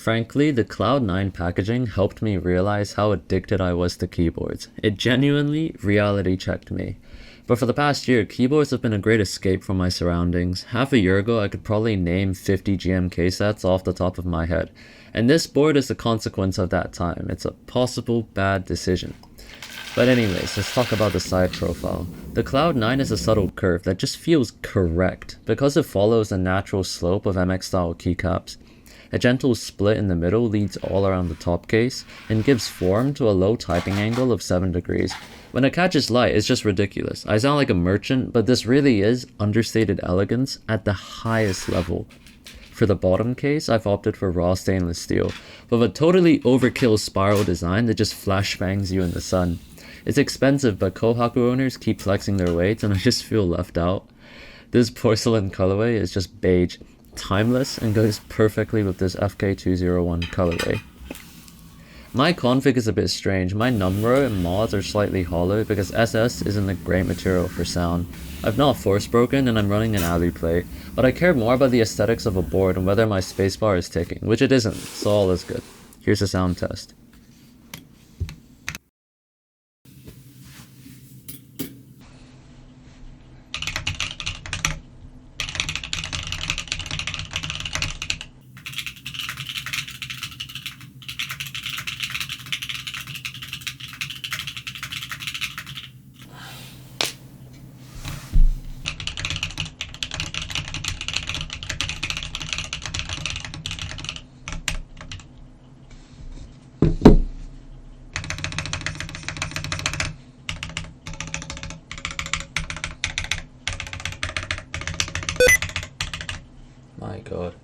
Frankly, the cloudnine packaging helped me realize how addicted I was to keyboards. It genuinely reality checked me. But for the past year, keyboards have been a great escape from my surroundings. Half a year ago, I could probably name 50 GMK sets off the top of my head. And this board is the consequence of that time. It's a possible bad decision. But anyways, let's talk about the side profile. The cloudnine is a subtle curve that just feels correct because it follows the natural slope of MX style keycaps. A gentle split in the middle leads all around the top case and gives form to a low typing angle of 7 degrees. When it catches light, it's just ridiculous. I sound like a merchant, but this really is understated elegance at the highest level. For the bottom case, I've opted for raw stainless steel, with a totally overkill spiral design that just flashbangs you in the sun. It's expensive, but Kohaku owners keep flexing their weights and I just feel left out. This porcelain colorway is just beige, timeless, and goes perfectly with this fk201 colorway. My config is a bit strange. My numero and mods are slightly hollow because SS isn't a great material for sound. I've not force broken and I'm running an alley plate, but I care more about the aesthetics of a board and whether my spacebar is ticking, which it isn't, so all is good. Here's a sound test. My god.